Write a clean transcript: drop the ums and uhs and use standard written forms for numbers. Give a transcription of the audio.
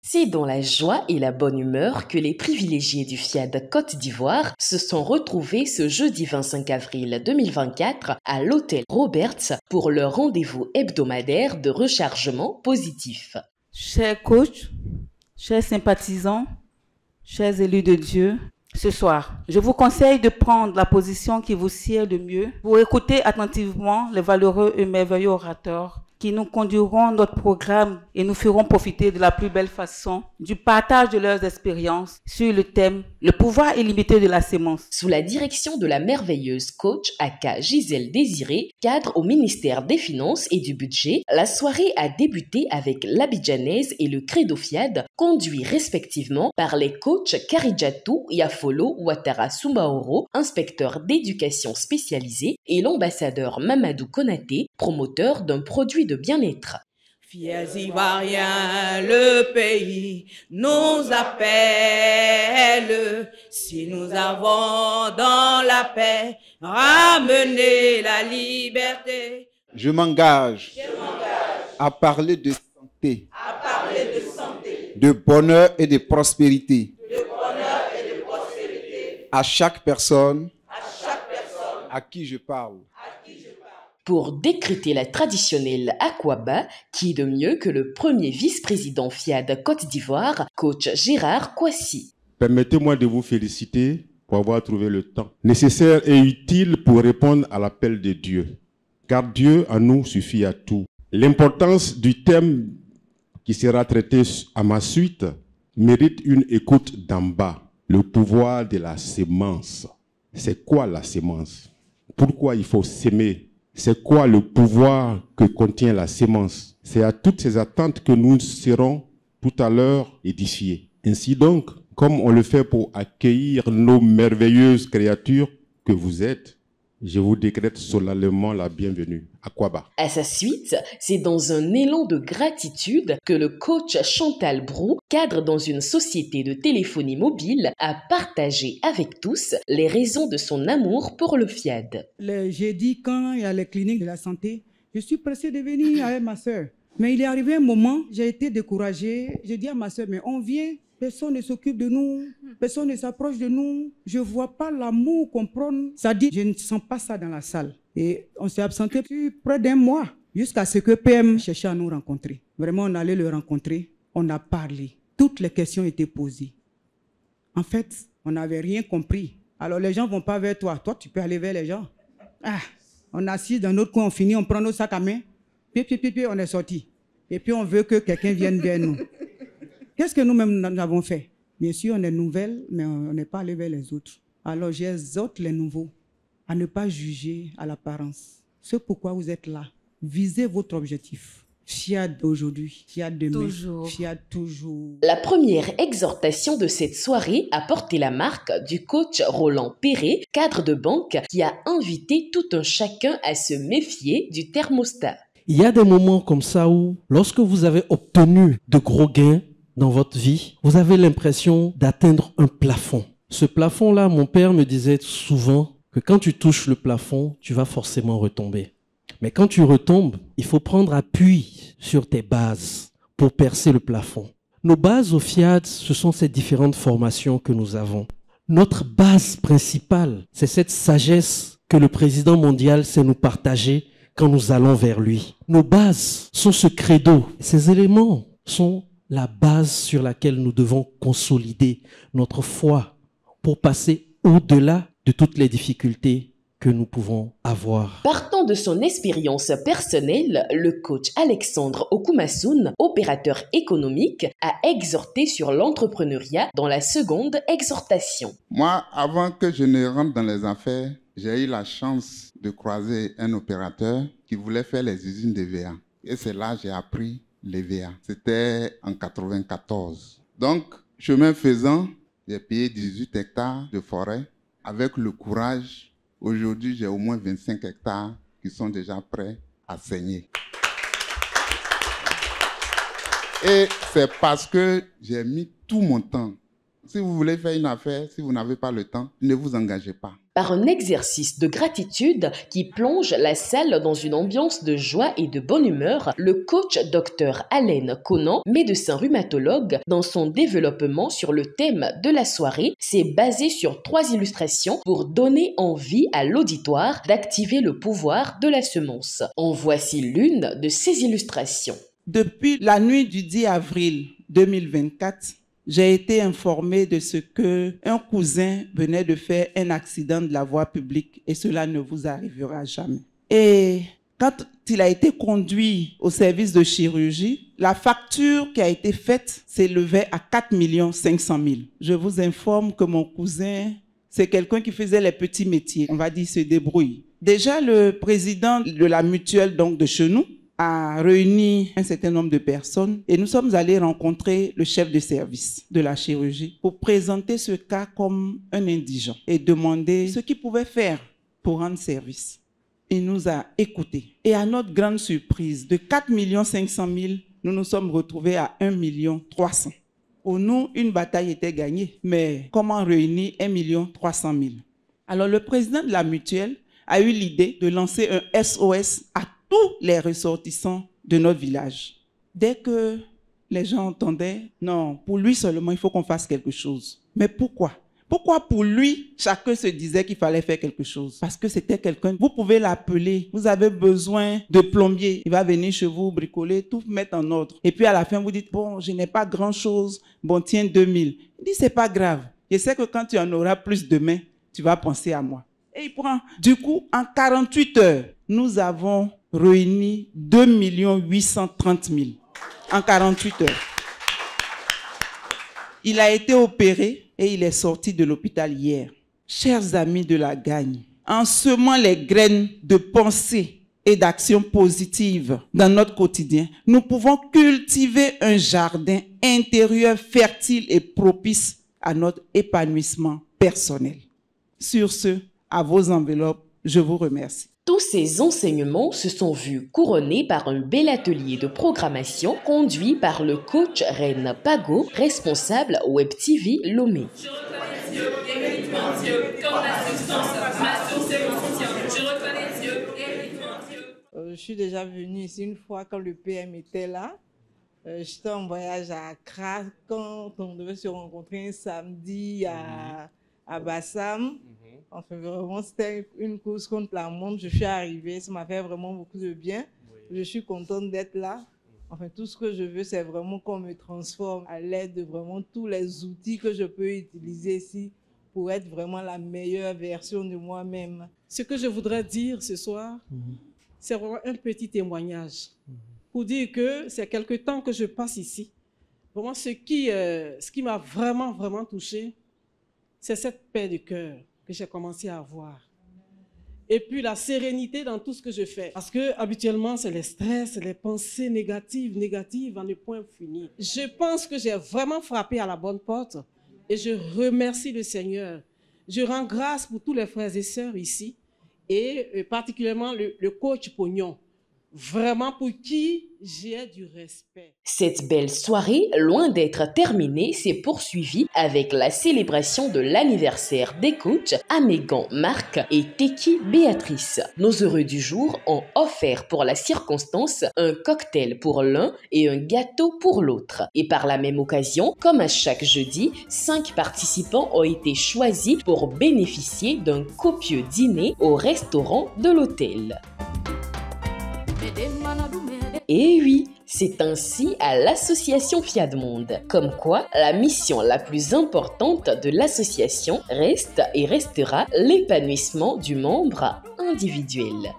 C'est dans la joie et la bonne humeur que les privilégiés du FIAD Côte d'Ivoire se sont retrouvés ce jeudi 25 avril 2024 à l'hôtel Roberts pour leur rendez-vous hebdomadaire de rechargement positif. Chers coachs, chers sympathisants, chers élus de Dieu, ce soir, je vous conseille de prendre la position qui vous sied le mieux pour écouter attentivement les valeureux et merveilleux orateurs qui nous conduiront notre programme et nous feront profiter de la plus belle façon du partage de leurs expériences sur le thème « Le pouvoir illimité de la sémence ». Sous la direction de la merveilleuse coach aka Gisèle Désiré, cadre au ministère des Finances et du Budget, la soirée a débuté avec l'Abidjanaise et le Credo FIAD, conduits respectivement par les coachs Karidjatou Yafolo Ouattara Soumaoro, inspecteur d'éducation spécialisé, et l'ambassadeur Mamadou Konaté, promoteur d'un produit de bien-être. Fiers Ivoiriens, le pays nous appelle. Si nous avons dans la paix ramené la liberté. Je m'engage à parler de santé, de bonheur et de prospérité, à chaque personne à qui je parle. Pour décréter la traditionnelle Akwaba, qui de mieux que le premier vice-président FIAD Côte d'Ivoire, coach Gérard Kouassi. Permettez-moi de vous féliciter pour avoir trouvé le temps nécessaire et utile pour répondre à l'appel de Dieu. Car Dieu en nous suffit à tout. L'importance du thème qui sera traité à ma suite mérite une écoute d'en bas. Le pouvoir de la sémence. C'est quoi la sémence? Pourquoi il faut s'aimer? C'est quoi le pouvoir que contient la sémence? C'est à toutes ces attentes que nous serons tout à l'heure édifiés. Ainsi donc, comme on le fait pour accueillir nos merveilleuses créatures que vous êtes, je vous décrète solennellement la bienvenue. Akwaba. À sa suite, c'est dans un élan de gratitude que le coach Chantal Brou, cadre dans une société de téléphonie mobile, a partagé avec tous les raisons de son amour pour le FIAD. J'ai dit quand il y a les cliniques de la santé, je suis pressée de venir avec ma soeur. Mais il est arrivé un moment, j'ai été découragée. J'ai dit à ma soeur, mais on vient, personne ne s'occupe de nous, personne ne s'approche de nous. Je ne vois pas l'amour qu'on prône. Ça dit, je ne sens pas ça dans la salle. Et on s'est absenté depuis près d'un mois, jusqu'à ce que PM cherchait à nous rencontrer. Vraiment, on allait le rencontrer, on a parlé. Toutes les questions étaient posées. En fait, on n'avait rien compris. Alors les gens ne vont pas vers toi. Toi, tu peux aller vers les gens. Ah, on est assis dans notre coin, on finit, on prend nos sacs à main. Puis, on est sorti. Et puis, on veut que quelqu'un vienne vers nous. Qu'est-ce que nous-mêmes nous avons fait? Bien sûr, on est nouvelles, mais on n'est pas allé vers les autres. Alors, j'exhorte les nouveaux à ne pas juger à l'apparence. C'est pourquoi vous êtes là. Visez votre objectif. FIAD aujourd'hui, FIAD demain, FIAD toujours. La première exhortation de cette soirée a porté la marque du coach Roland Perret, cadre de banque, qui a invité tout un chacun à se méfier du thermostat. Il y a des moments comme ça où, lorsque vous avez obtenu de gros gains dans votre vie, vous avez l'impression d'atteindre un plafond. Ce plafond-là, mon père me disait souvent que quand tu touches le plafond, tu vas forcément retomber. Mais quand tu retombes, il faut prendre appui sur tes bases pour percer le plafond. Nos bases au FIAD, ce sont ces différentes formations que nous avons. Notre base principale, c'est cette sagesse que le président mondial sait nous partager quand nous allons vers lui. Nos bases sont ce credo. Ces éléments sont la base sur laquelle nous devons consolider notre foi pour passer au-delà de toutes les difficultés que nous pouvons avoir. Partant de son expérience personnelle, le coach Alexandre Okumasoun, opérateur économique, a exhorté sur l'entrepreneuriat dans la seconde exhortation. Moi, avant que je ne rentre dans les affaires, j'ai eu la chance de croiser un opérateur qui voulait faire les usines de VA. Et c'est là que j'ai appris les VA. C'était en 1994. Donc, chemin faisant, j'ai payé 18 hectares de forêt avec le courage. Aujourd'hui, j'ai au moins 25 hectares qui sont déjà prêts à saigner. Et c'est parce que j'ai mis tout mon temps. Si vous voulez faire une affaire, si vous n'avez pas le temps, ne vous engagez pas. Par un exercice de gratitude qui plonge la salle dans une ambiance de joie et de bonne humeur, le coach Dr Alain Conan, médecin rhumatologue, dans son développement sur le thème de la soirée, s'est basé sur 3 illustrations pour donner envie à l'auditoire d'activer le pouvoir de la semence. En voici l'une de ces illustrations. Depuis la nuit du 10 avril 2024, j'ai été informé de ce qu'un cousin venait de faire un accident de la voie publique et cela ne vous arrivera jamais. Et quand il a été conduit au service de chirurgie, la facture qui a été faite s'élevait à 4 500 000. Je vous informe que mon cousin, c'est quelqu'un qui faisait les petits métiers, on va dire, se débrouille. Déjà, le président de la mutuelle donc de chez nous a réuni un certain nombre de personnes et nous sommes allés rencontrer le chef de service de la chirurgie pour présenter ce cas comme un indigent et demander ce qu'il pouvait faire pour rendre service. Il nous a écoutés. Et à notre grande surprise, de 4 500 000, nous nous sommes retrouvés à 1 300 000. Pour nous, une bataille était gagnée. Mais comment réunir 1 300 000? Alors le président de la mutuelle a eu l'idée de lancer un SOS à tous les ressortissants de notre village. Dès que les gens entendaient, non, pour lui seulement, il faut qu'on fasse quelque chose. Mais pourquoi? Pourquoi pour lui, chacun se disait qu'il fallait faire quelque chose? Parce que c'était quelqu'un, vous pouvez l'appeler, vous avez besoin de plombier, il va venir chez vous, bricoler, tout mettre en ordre. Et puis à la fin, vous dites, bon, je n'ai pas grand-chose, bon, tiens 2000. Il dit, c'est pas grave, je sais que quand tu en auras plus demain, tu vas penser à moi. Et il prend. Du coup, en 48 heures, nous avons réuni 2 830 000 en 48 heures. Il a été opéré et il est sorti de l'hôpital hier. Chers amis de la Gagne, en semant les graines de pensée et d'action positive dans notre quotidien, nous pouvons cultiver un jardin intérieur fertile et propice à notre épanouissement personnel. Sur ce, à vos enveloppes, je vous remercie. Tous ces enseignements se sont vus couronnés par un bel atelier de programmation conduit par le coach Reine Pago, responsable Web TV Lomé. Je reconnais Dieu et uniquement Dieu, comme la substance, ma source et mon soutien. Je reconnais Dieu et uniquement Dieu. Je suis déjà venue ici une fois quand le PM était là. J'étais en voyage à Accra quand on devait se rencontrer un samedi à Bassam. Enfin, vraiment, c'était une course contre la montre. Je suis arrivée, ça m'a fait vraiment beaucoup de bien. Oui. Je suis contente d'être là. Enfin, tout ce que je veux, c'est vraiment qu'on me transforme à l'aide de vraiment tous les outils que je peux utiliser ici pour être vraiment la meilleure version de moi-même. Ce que je voudrais dire ce soir, c'est vraiment un petit témoignage pour dire que c'est quelque temps que je passe ici. Vraiment, ce qui m'a vraiment touché, c'est cette paix de cœur que j'ai commencé à avoir. Et puis la sérénité dans tout ce que je fais. Parce que habituellement, c'est les stress, les pensées négatives à ne point finir. Je pense que j'ai vraiment frappé à la bonne porte et je remercie le Seigneur. Je rends grâce pour tous les frères et sœurs ici et particulièrement le coach Pognon. Vraiment pour qui j'ai du respect. Cette belle soirée, loin d'être terminée, s'est poursuivie avec la célébration de l'anniversaire des coachs Amégan Marc et Teki Béatrice. Nos heureux du jour ont offert pour la circonstance un cocktail pour l'un et un gâteau pour l'autre. Et par la même occasion, comme à chaque jeudi, 5 participants ont été choisis pour bénéficier d'un copieux dîner au restaurant de l'hôtel. Et oui, c'est ainsi à l'association Fiadmonde. Comme quoi, la mission la plus importante de l'association reste et restera l'épanouissement du membre individuel.